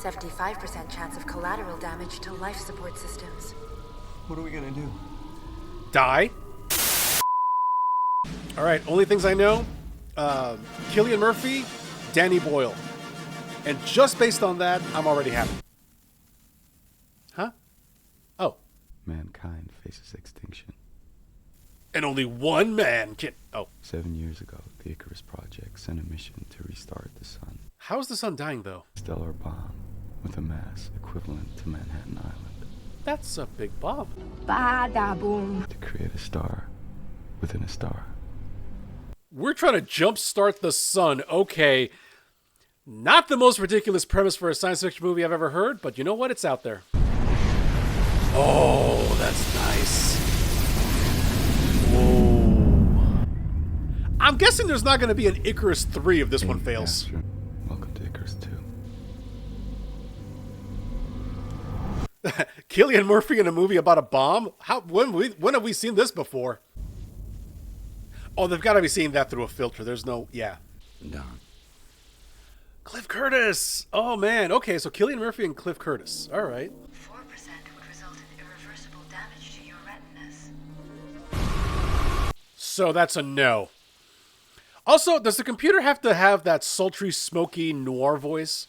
75% chance of collateral damage to life support systems. What are we gonna do? Die. Alright, only things I know. Cillian Murphy, Danny Boyle. And just based on that, I'm already happy. Huh? Oh. Mankind faces extinction. And only one man can... Oh. 7 years ago, the Icarus Project sent a mission to restart the sun. How's the sun dying, though? Stellar bomb with a mass equivalent to Manhattan Island. That's a big bomb. Bada boom. To create a star within a star. We're trying to jumpstart the sun. Okay. Not the most ridiculous premise for a science fiction movie I've ever heard, but you know what? It's out there. Oh, that's nice. Whoa. I'm guessing there's not going to be an Icarus 3 if this one fails. Welcome to Icarus 2. Cillian Murphy in a movie about a bomb? When have we seen this before? Oh, they've got to be seeing that through a filter. There's no... Yeah. Done. Cliff Curtis! Oh, man. Okay, so Cillian Murphy and Cliff Curtis. All right. 4% would result in irreversible damage to your retinas. So that's a no. Also, does the computer have to have that sultry, smoky noir voice?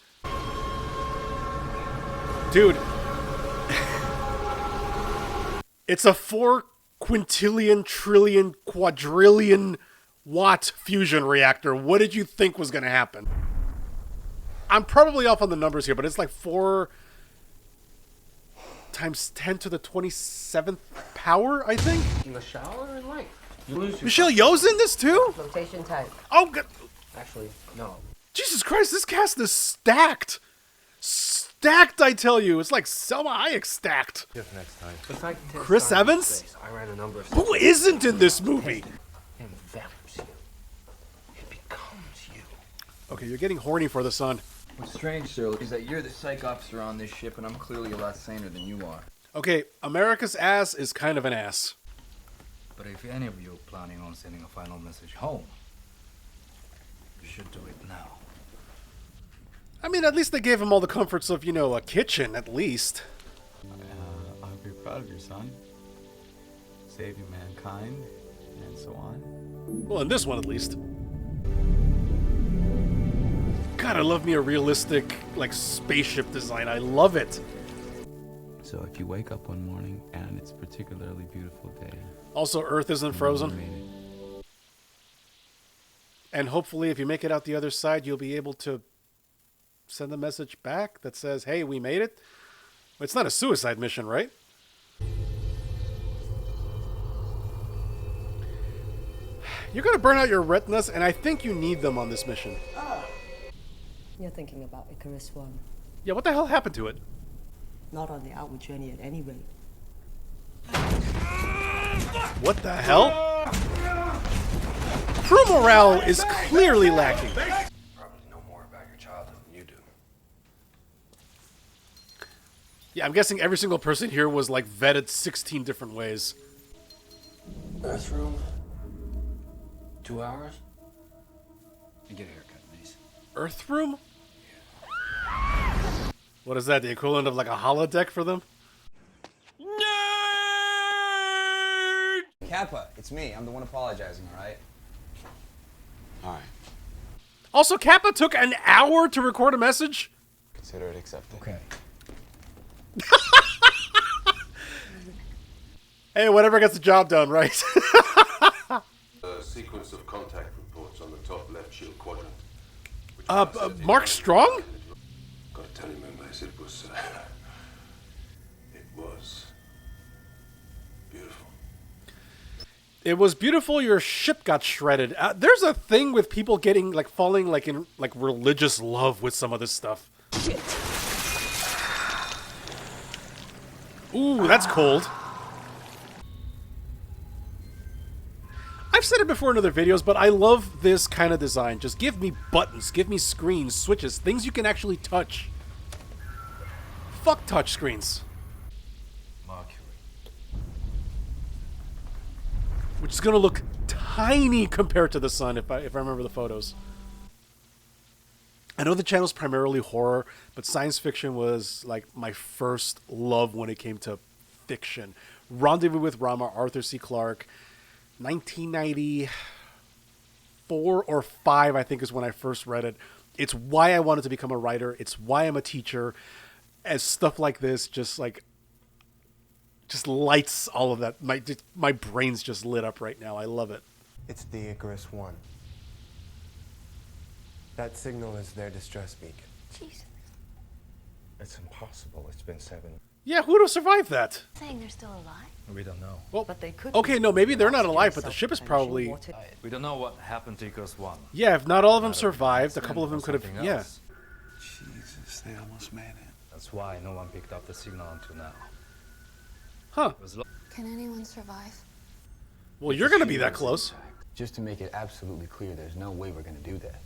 Dude. It's a 4 quintillion, trillion, quadrillion watt fusion reactor. What did you think was going to happen? I'm probably off on the numbers here, but it's like 4 times 10 to the 27th power, I think? In the shower and light. You lose your Michelle Yeoh's in this too? flotation type. Oh, God. Actually, no. Jesus Christ, this cast is stacked. Stacked, I tell you. It's like Selma Hayek stacked. Just next time. If I can test Chris time and Evans? space, I ran a number of Who isn't in this movie? envelops you. It becomes you. Okay, you're getting horny for the sun. What's strange, sir, is that you're the psych officer on this ship, and I'm clearly a lot saner than you are. Okay, America's ass is kind of an ass. But if any of you are planning on sending a final message home, you should do it now. I mean, at least they gave him all the comforts of, you know, a kitchen, at least. I hope you're proud of your son. Saving mankind, and so on. Well, in this one, at least. God, I love me a realistic, like, spaceship design. I love it. So if you wake up one morning and it's a particularly beautiful day... Also, Earth isn't frozen. you made it. And hopefully, if you make it out the other side, you'll be able to send a message back that says, hey, we made it. It's not a suicide mission, right? You're going to burn out your retinas, and I think you need them on this mission. You're thinking about Icarus 1. Yeah, what the hell happened to it? Not on the outward journey at any rate. What the hell? Crew morale is clearly lacking. Probably know more about your childhood than you do. Yeah, I'm guessing every single person here was, like, vetted 16 different ways. Earth room. 2 hours? And get a haircut, please. Earth room? What is that, the equivalent of, like, a holodeck for them? Kappa, it's me. I'm the one apologizing, alright? Alright, Also, Kappa took an hour to record a message? consider it accepted. Okay. Hey, whatever gets the job done, right? A sequence of contact reports on the top left shield quadrant. Mark Strong? Gotta tell you, members, it was beautiful. It was beautiful, your ship got shredded. There's a thing with people getting, like, falling, like, in, like, religious love with some of this stuff. Shit. Ooh, that's cold. I've said it before in other videos, but I love this kind of design. Just give me buttons, give me screens, switches, things you can actually touch. Fuck touch screens. Mercury. Which is going to look tiny compared to the sun if I remember the photos. I know the channel's primarily horror, but science fiction was like my first love when it came to fiction. Rendezvous with Rama, Arthur C. Clarke, 1994 or 5, I think, is when I first read it. It's why I wanted to become a writer. It's why I'm a teacher. As stuff like this just lights all of that. My brain's just lit up right now. I love it. It's the Icarus One. That signal is their distress beacon. Jesus. It's impossible. It's been 7. Yeah, who would have survived that? Saying they're still alive? We don't know. Well, But they could. okay, no, maybe they're not alive, but the ship is probably... We don't know what happened to Icarus 1. Yeah, if not all of them survived, a couple of them could have... Something Yeah. else. Jesus, they almost made it. That's why no one picked up the signal until now. Huh. It was Can anyone survive? Well, you're going to be that close. Just to make it absolutely clear, there's no way we're gonna do that.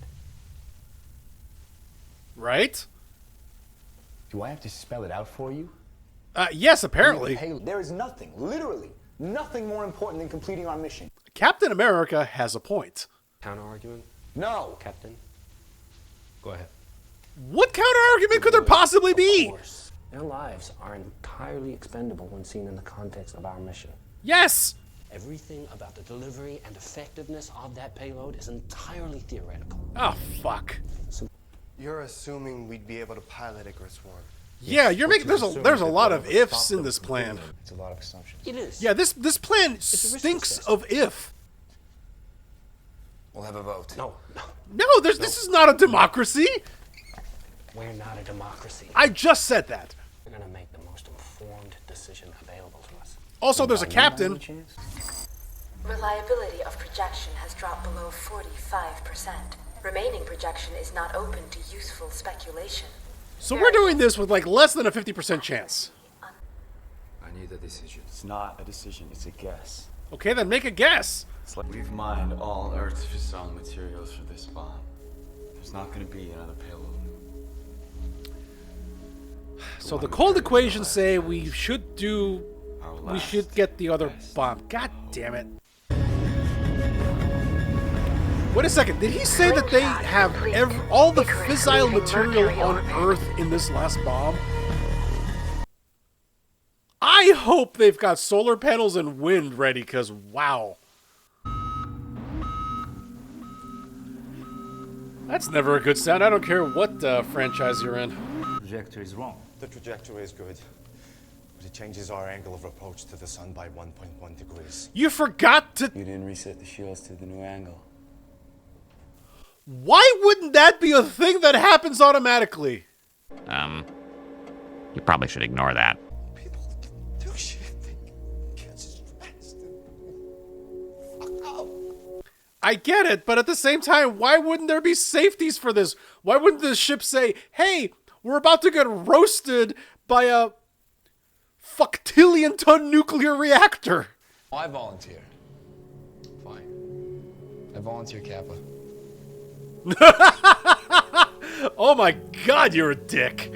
Right? Do I have to spell it out for you? Yes, apparently. There is nothing, literally, nothing more important than completing our mission. Captain America has a point. Counter argument, No. Captain? Go ahead. What counter-argument could there possibly be? Their lives are entirely expendable when seen in the context of our mission. Yes! Everything about the delivery and effectiveness of that payload is entirely theoretical. Oh, fuck. You're assuming we'd be able to pilot Icarus One. Yeah, you're making... There's a lot of ifs in this plan. It's a lot of assumptions. It is. Yeah, this plan a risk stinks assessment. of if. We'll have a vote. No, No, this is not a democracy. we're not a democracy. I just said that. We're gonna make the most informed decision available to us. Also, there's a captain. Reliability of projection has dropped below 45%. Remaining projection is not open to useful speculation. So we're doing this with like less than a 50% chance. I need a decision. It's not a decision, it's a guess. Okay, then make a guess. It's like we've mined all Earth's fissile materials for this bomb. There's not going to be another payload. So the cold equations say we should get the other bomb. God damn it. Wait a second, did he say that they have all the fissile material on Earth in this last bomb? I hope they've got solar panels and wind ready, because wow. That's never a good sound. I don't care what franchise you're in. Trajectory is wrong. The trajectory is good, but it changes our angle of approach to the sun by 1.1 degrees. You forgot to... You didn't reset the shields to the new angle. Why wouldn't that be a thing that happens automatically? You probably should ignore that. People do shit. They get stressed. Fuck up. I get it, but at the same time, why wouldn't there be safeties for this? Why wouldn't the ship say, hey, we're about to get roasted by a fuctillion-ton nuclear reactor? I volunteer. Fine. I volunteer Kappa. Oh my god, you're a dick.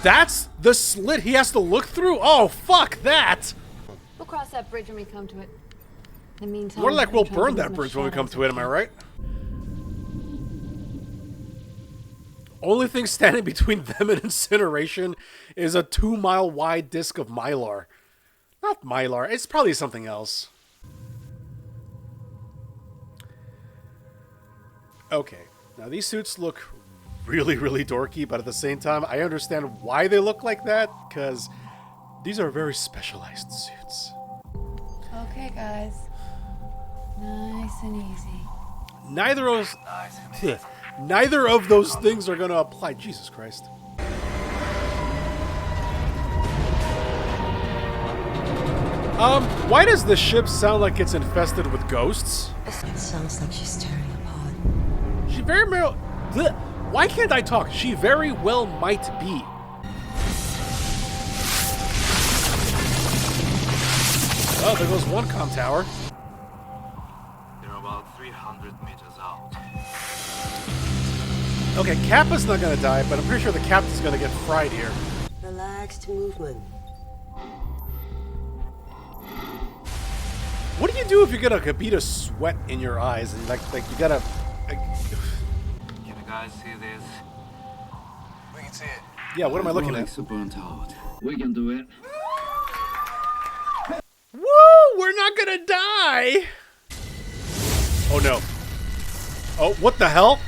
That's the slit he has to look through? Oh, fuck that. We'll cross that bridge when we come to it. In the meantime, More like we'll try to burn use that as much bridge when we come shadows to it, as am I we right? Only thing standing between them and incineration is a 2-mile wide disc of mylar. Not mylar, it's probably something else. Okay, now these suits look really, really dorky, but at the same time, I understand why they look like that, because these are very specialized suits. Okay, guys. Nice and easy. Neither of those things are going to apply. Jesus Christ. Why does the ship sound like it's infested with ghosts? It sounds like she's tearing apart. She very well... Why can't I talk? She very well might be. Oh, there goes one comm tower. They're about 300 meters out. Okay, Kappa's not gonna die, but I'm pretty sure the captain's gonna get fried here. Relaxed movement. What do you do if you get a bead of sweat in your eyes and like you gotta Can you guys see this? We can see it. Yeah, what am I looking at? Burnt out. We can do it. Woo! We're not gonna die! Oh no. Oh, what the hell?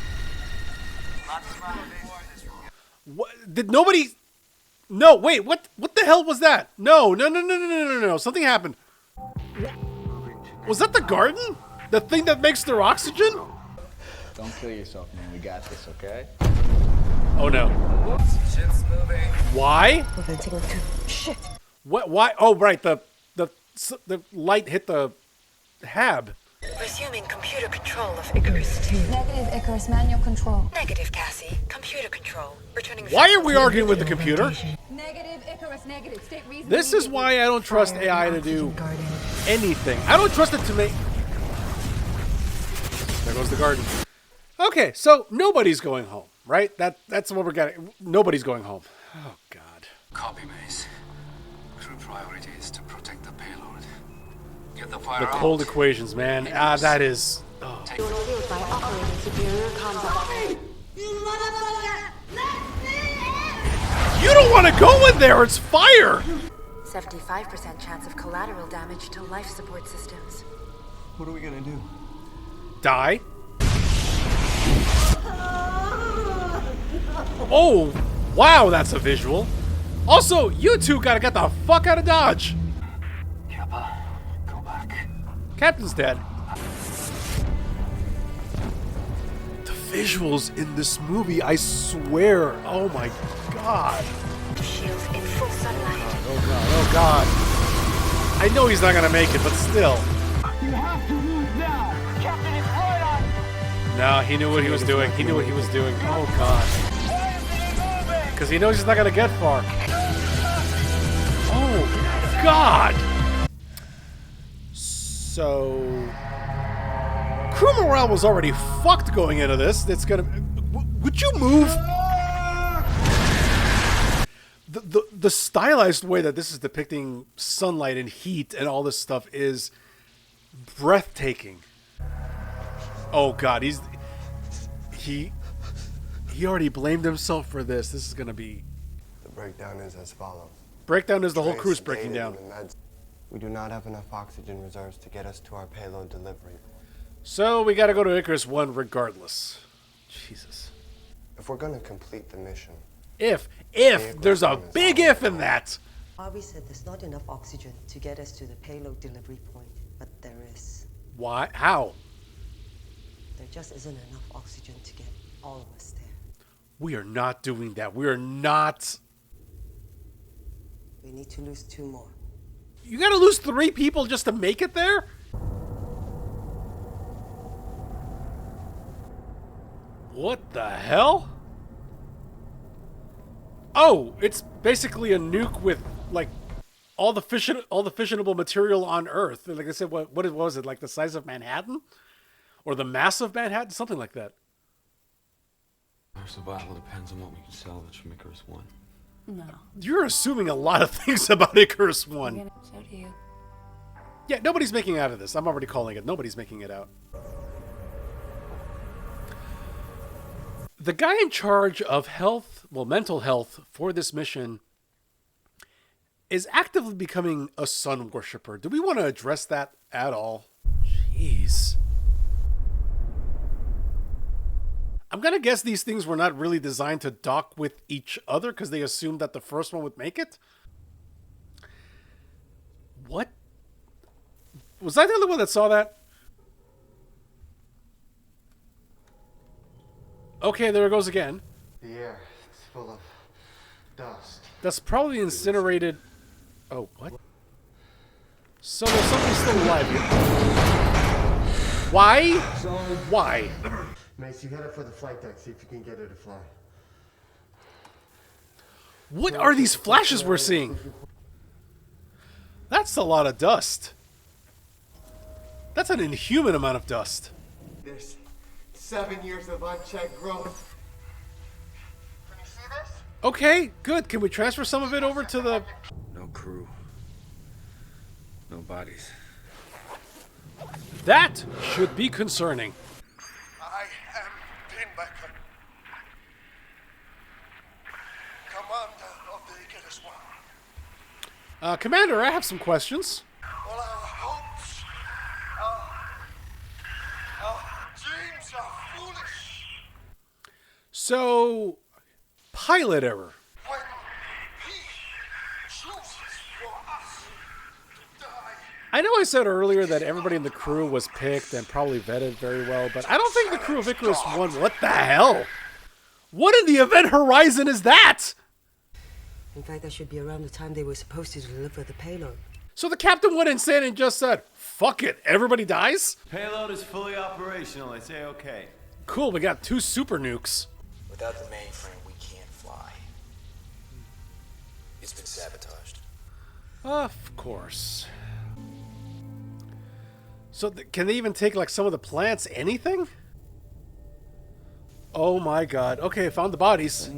What? Did nobody... No, wait, what the hell was that? No. Something happened. Was that the garden? The thing that makes their oxygen? Don't kill yourself, man. We got this, okay? Oh no. Shit's moving. Why? We're venting too. Shit. What? Why? Oh, right. The light hit the hab. Resuming computer control of Icarus 2. Negative, Icarus. Manual control. Negative, Cassie. Computer control. Returning. Why are we arguing with the computer? Negative, Icarus. Negative. State reason. This is why I don't trust AI to do anything. I don't trust it to make... There goes the garden. Okay, so nobody's going home, right? That's what we're getting. Nobody's going home. Oh, God. Copy, Mace. Crew priority is to protect the payload. Get the fire The cold out. equations, man. Ah, that is... Oh. You're killed by operating superior combat. You don't want to go in there! It's fire! 75% chance of collateral damage to life support systems. What are we gonna do? Die. Oh, wow, that's a visual. Also, you two gotta get the fuck out of Dodge. Kappa, go back. Captain's dead. The visuals in this movie, I swear. Oh my god. Shields in full sunlight. Oh god, oh god. I know he's not gonna make it, but still. You have to move now. Captain is right on. No, he knew what he was doing. He knew what he was doing. Oh god. Because he knows he's not gonna get far. Oh god. So, crew morale was already fucked going into this. It's gonna... Would you move? The stylized way that this is depicting sunlight and heat and all this stuff is breathtaking. Oh god, he already blamed himself for this. This is gonna be... The breakdown is as follows. Breakdown is the whole Trace crew's breaking sedated down. in the meds. We do not have enough oxygen reserves to get us to our payload delivery. So we gotta go to Icarus 1 regardless. Jesus. If we're gonna complete the mission... If there's a big if in that. Harvey said there's not enough oxygen to get us to the payload delivery point, but there is. Why? How? There just isn't enough oxygen to get all of us there. We are not doing that. We are not... We need to lose 2 more. You gotta lose 3 people just to make it there? What the hell? Oh, it's basically a nuke with, like, all the fissionable material on Earth. Like I said, what was it? Like the size of Manhattan? Or the mass of Manhattan? Something like that. Our survival depends on what we can salvage from Icarus 1. No. You're assuming a lot of things about Icarus 1. So do you. Yeah, nobody's making out of this. I'm already calling it. Nobody's making it out. The guy in charge of health, well, mental health for this mission is actively becoming a sun worshiper. Do we want to address that at all? Jeez. I'm going to guess these things were not really designed to dock with each other because they assumed that the first one would make it. What? Was I the only one that saw that? Okay, there it goes again. The air is full of dust. That's probably incinerated... Oh, what? So there's something still alive here. Why? Why? Mace, you head up for the flight deck, see if you can get her to fly. What are these flashes we're seeing? That's a lot of dust. That's an inhuman amount of dust. There's 7 years of unchecked growth. Can you see this? Okay, good. Can we transfer some of it over to the... No crew. No bodies. That should be concerning. I Commander, I have some questions. All our hopes, our dreams are foolish. So, pilot error. When he chooses for us to die. I know I said earlier that everybody in the crew was picked and probably vetted very well, but I don't think the crew of Icarus won. What the hell? What in the event horizon is that? In fact, that should be around the time they were supposed to deliver the payload. So the captain went insane and just said, fuck it, everybody dies? Payload is fully operational. I say okay. Cool, we got 2 super nukes. Without the mainframe, we can't fly. It's been sabotaged. Of course. So can they even take like some of the plants, anything? Oh my god. Okay, found the bodies.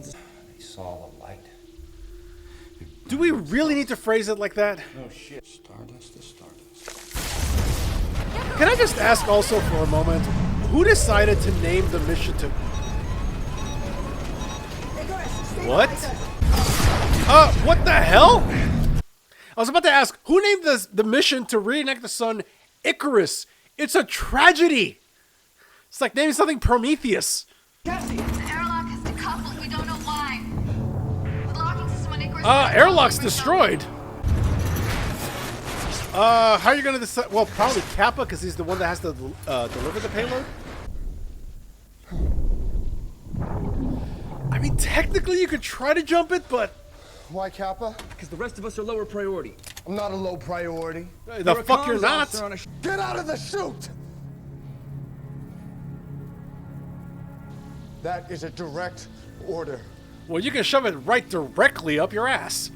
They saw the light. Do we really need to phrase it like that? No shit. Stardust to stardust. Can I just ask also for a moment, who decided to name the mission to... What? What the hell? I was about to ask, who named the mission to reenact the sun Icarus? It's a tragedy. It's like naming something Prometheus. The airlock has decoupled. We don't know why. The locking system on Icarus... Airlock's destroyed. How are you going to decide? Well, probably Kappa, because he's the one that has to deliver the payload. I mean, technically you could try to jump it, but... Why, Kappa? Because the rest of us are lower priority. I'm not a low priority. The fuck you're not? Get out of the chute! That is a direct order. Well, you can shove it right directly up your ass.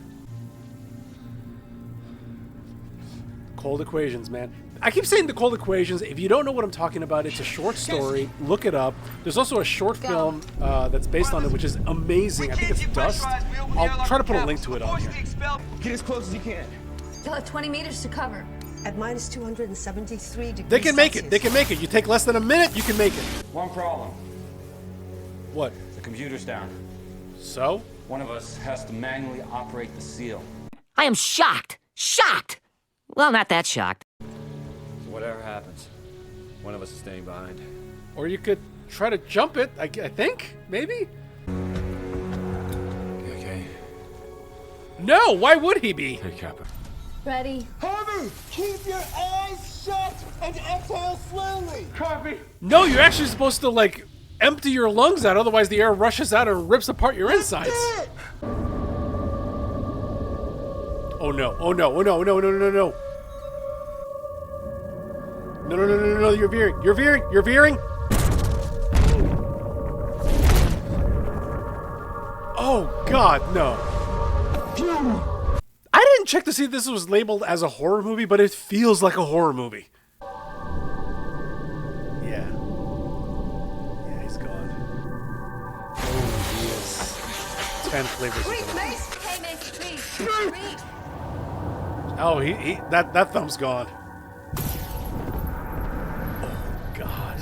Cold equations, man. I keep saying the cold equations. If you don't know what I'm talking about, it's a short story. Look it up. There's also a short film that's based on it, which is amazing. I think it's Dust. I'll try to put a link to it on here. Get as close as you can. You'll have 20 meters to cover. At minus 273 degrees They can make it. Celsius. They can make it. You take less than a minute, you can make it. One problem. What? The computer's down. So? One of us has to manually operate the seal. I am shocked. Shocked. Well, not that shocked. Whatever happens, one of us is staying behind. Or you could try to jump it, I think? Maybe? You okay? No, why would he be? Hey, Kappa. Ready? Harvey, keep your eyes shut and exhale slowly. Copy. No, you're actually supposed to, like, empty your lungs out, otherwise the air rushes out and rips apart your insides. Oh no, oh no, oh no, no, no, no, no, no. No, no, no, no, no, you're veering, you're veering, you're veering. Oh god, no. I didn't check to see if this was labeled as a horror movie, but it feels like a horror movie. Yeah. Yeah, he's gone. Oh, he is. 10 flavors. Wait, Mace! Hey, Mace, please. Read. Oh, that thumb's gone. Oh, God.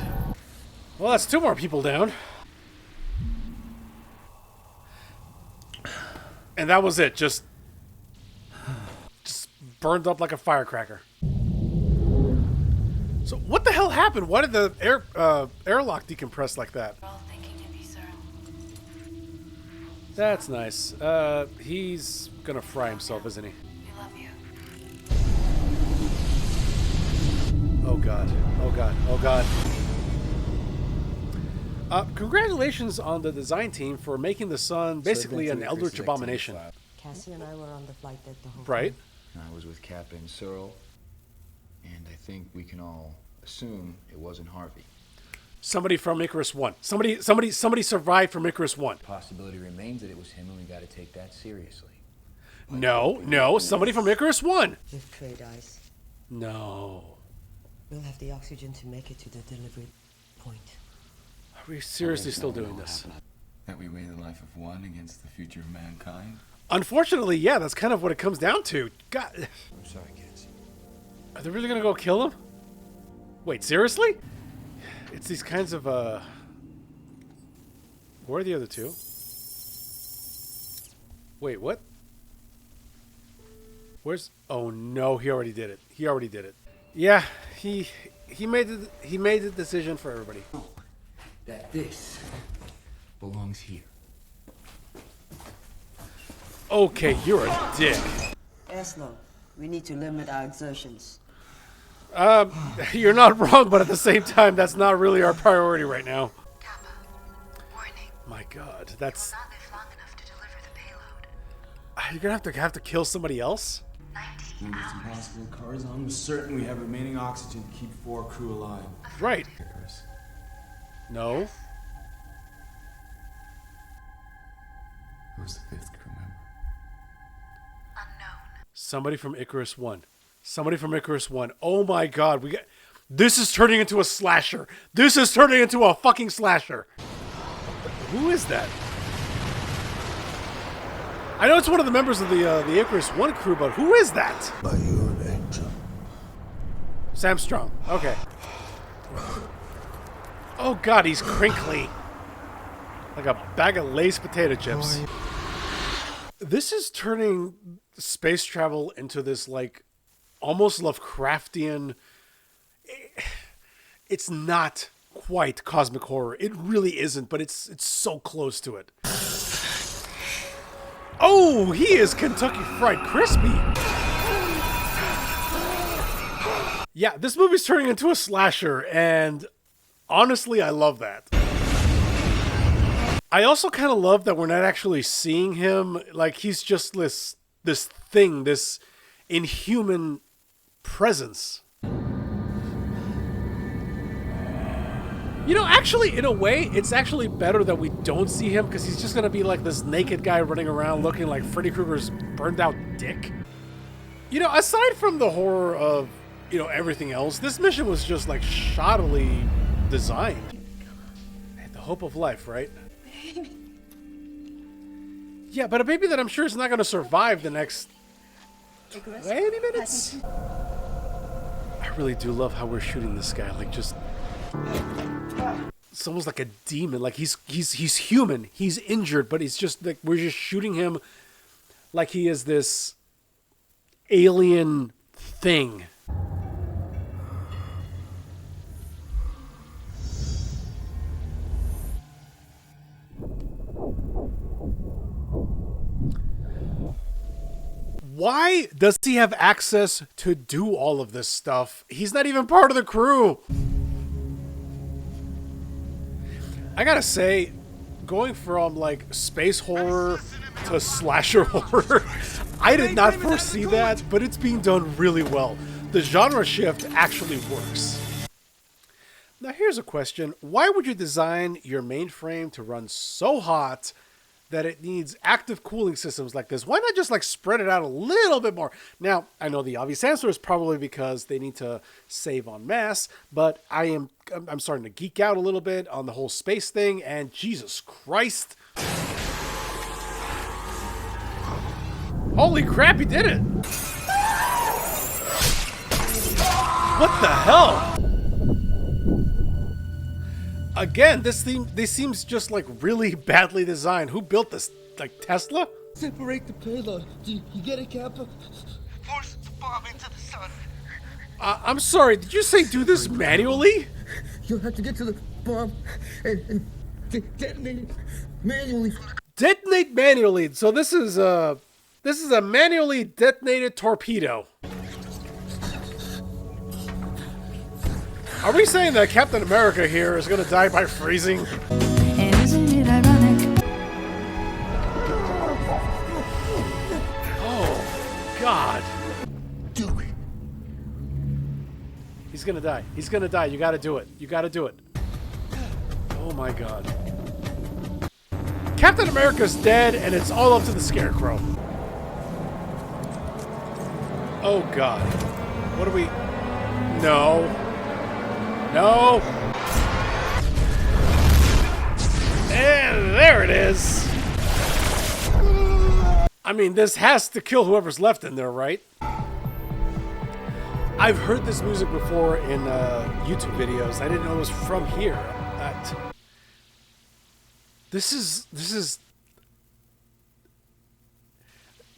Well, that's 2 more people down. And that was it. Just burned up like a firecracker. So what the hell happened? Why did the airlock decompress like that? That's nice. He's gonna fry himself, isn't he? Oh god. Oh god. Oh god. Congratulations on the design team for making the sun basically an eldritch abomination. Cassie and I were on the flight deck the whole Right. time. I was with Kappa and Searle, and I think we can all assume it wasn't Harvey. Somebody from Icarus 1. Somebody survived from Icarus 1. Possibility remains that it was him, and we got to take that seriously. No, somebody from Icarus 1. If Trey dies, No. we'll have the oxygen to make it to the delivery point. Are we seriously still doing this? That we weigh the life of one against the future of mankind? Unfortunately, yeah, that's kind of what it comes down to. God. I'm sorry, kids. Are they really gonna go kill him? Wait, seriously? It's these kinds of, Where are the other 2? Wait, what? Where's... Oh, no, he already did it. He already did it. Yeah, he made the decision for everybody. That this belongs here. Okay, you're a dick. Eslo, we need to limit our exertions. You're not wrong, but at the same time, that's not really our priority right now. My God, that's... You're gonna have to kill somebody else? When it's impossible, cars on, we're certain we have remaining oxygen to keep 4 crew alive. Right. No. Who's the 5th crew member? Somebody from Icarus 1. Somebody from Icarus 1. Oh my God, we got... This is turning into a slasher. This is turning into a fucking slasher. Who is that? I know it's one of the members of the Icarus 1 crew, but who is that? Are you an angel? Sam Strong. Okay. Oh God, he's crinkly. Like a bag of Lay's potato chips. This is turning space travel into this, like, almost Lovecraftian... It's not quite cosmic horror. It really isn't, but it's so close to it. Oh, he is Kentucky Fried Crispy. Yeah, this movie's turning into a slasher, and honestly, I love that. I also kind of love that we're not actually seeing him. Like, he's just this thing, this inhuman presence. You know, actually, in a way, it's actually better that we don't see him, because he's just going to be like this naked guy running around looking like Freddy Krueger's burned out dick. You know, aside from the horror of, you know, everything else, this mission was just, like, shoddily designed. The hope of life, right? Baby. Yeah, but a baby that I'm sure is not going to survive the next 20 minutes. I really do love how we're shooting this guy, like, just... It's almost like a demon. Like he's human. He's injured, but it's just like we're just shooting him like he is this alien thing. Why does he have access to do all of this stuff? He's not even part of the crew. I gotta say, going from like space horror to slasher horror, I did not foresee that, but it's being done really well. The genre shift actually works. Now here's a question. Why would you design your mainframe to run so hot that it needs active cooling systems like this? Why not just like spread it out a little bit more? Now, I know the obvious answer is probably because they need to save on mass, but I'm starting to geek out a little bit on the whole space thing, and Jesus Christ. Holy crap, he did it! What the hell? Again, this seems just like really badly designed. Who built this? Like Tesla? Separate the payload. Do you get it, Kappa? Force the bomb into the sun. I'm sorry, did you say do this manually? You'll have to get to the bomb and detonate it manually. Detonate manually. So this is a manually detonated torpedo. Are we saying that Captain America here is going to die by freezing? And isn't it ironic? Oh, God. Do it. He's going to die. He's going to die. You got to do it. You got to do it. Oh, my God. Captain America's dead, and it's all up to the Scarecrow. Oh, God. What do we... No. No. And there it is. I mean, this has to kill whoever's left in there, right? I've heard this music before in YouTube videos. I didn't know it was from here. This is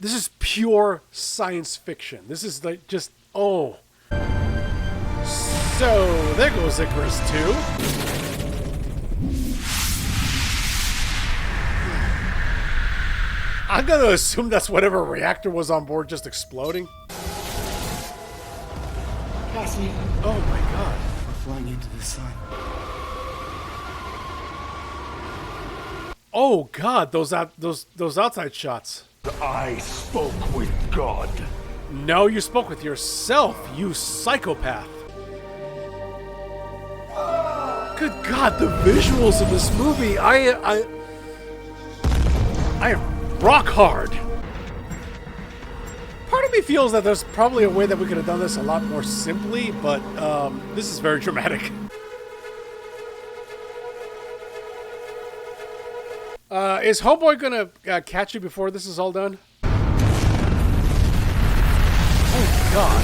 This is pure science fiction. This is like just, oh. So, there goes Icarus 2. I'm gonna assume that's whatever reactor was on board just exploding. Cassie. Oh my god. We're flying into the sun. Oh god, those outside shots. I spoke with God. No, you spoke with yourself, you psychopath. Good god, the visuals in this movie, I am rock hard. Part of me feels that there's probably a way that we could have done this a lot more simply, but this is very dramatic. Is Homeboy gonna catch you before this is all done? Oh god.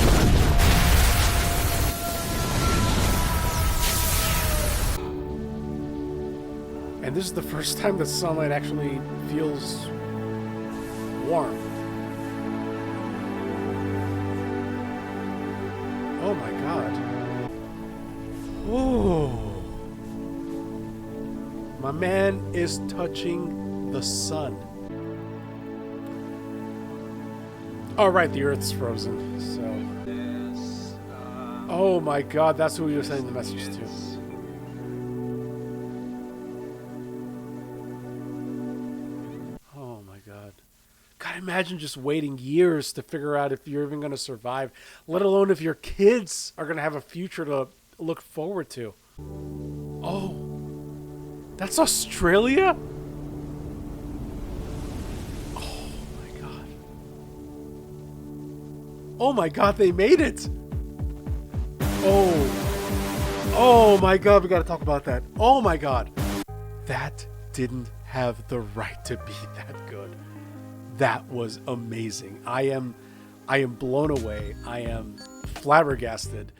And this is the first time that sunlight actually feels warm. Oh my god. Oh. My man is touching the sun. Oh, right, the Earth's frozen, so... Oh my god, that's who he was sending the message to. Oh my god. God, imagine just waiting years to figure out if you're even going to survive, let alone if your kids are going to have a future to look forward to. Oh. That's Australia? Oh my god. Oh my god, they made it! Oh. Oh my god, we gotta talk about that. Oh my god. That didn't have the right to be that good. That was amazing. I am blown away. I am flabbergasted.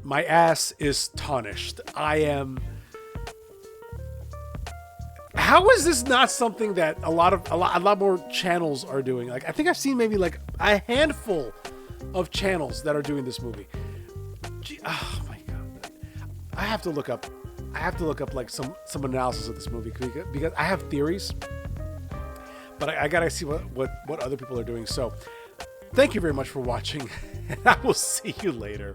My ass is tarnished. I am... How is this not something that a lot more channels are doing? Like, I think I've seen maybe like a handful of channels that are doing this movie. Gee, oh my god. I have to look up like some analysis of this movie because I have theories, but I gotta see what other people are doing. So thank you very much for watching, and I will see you later.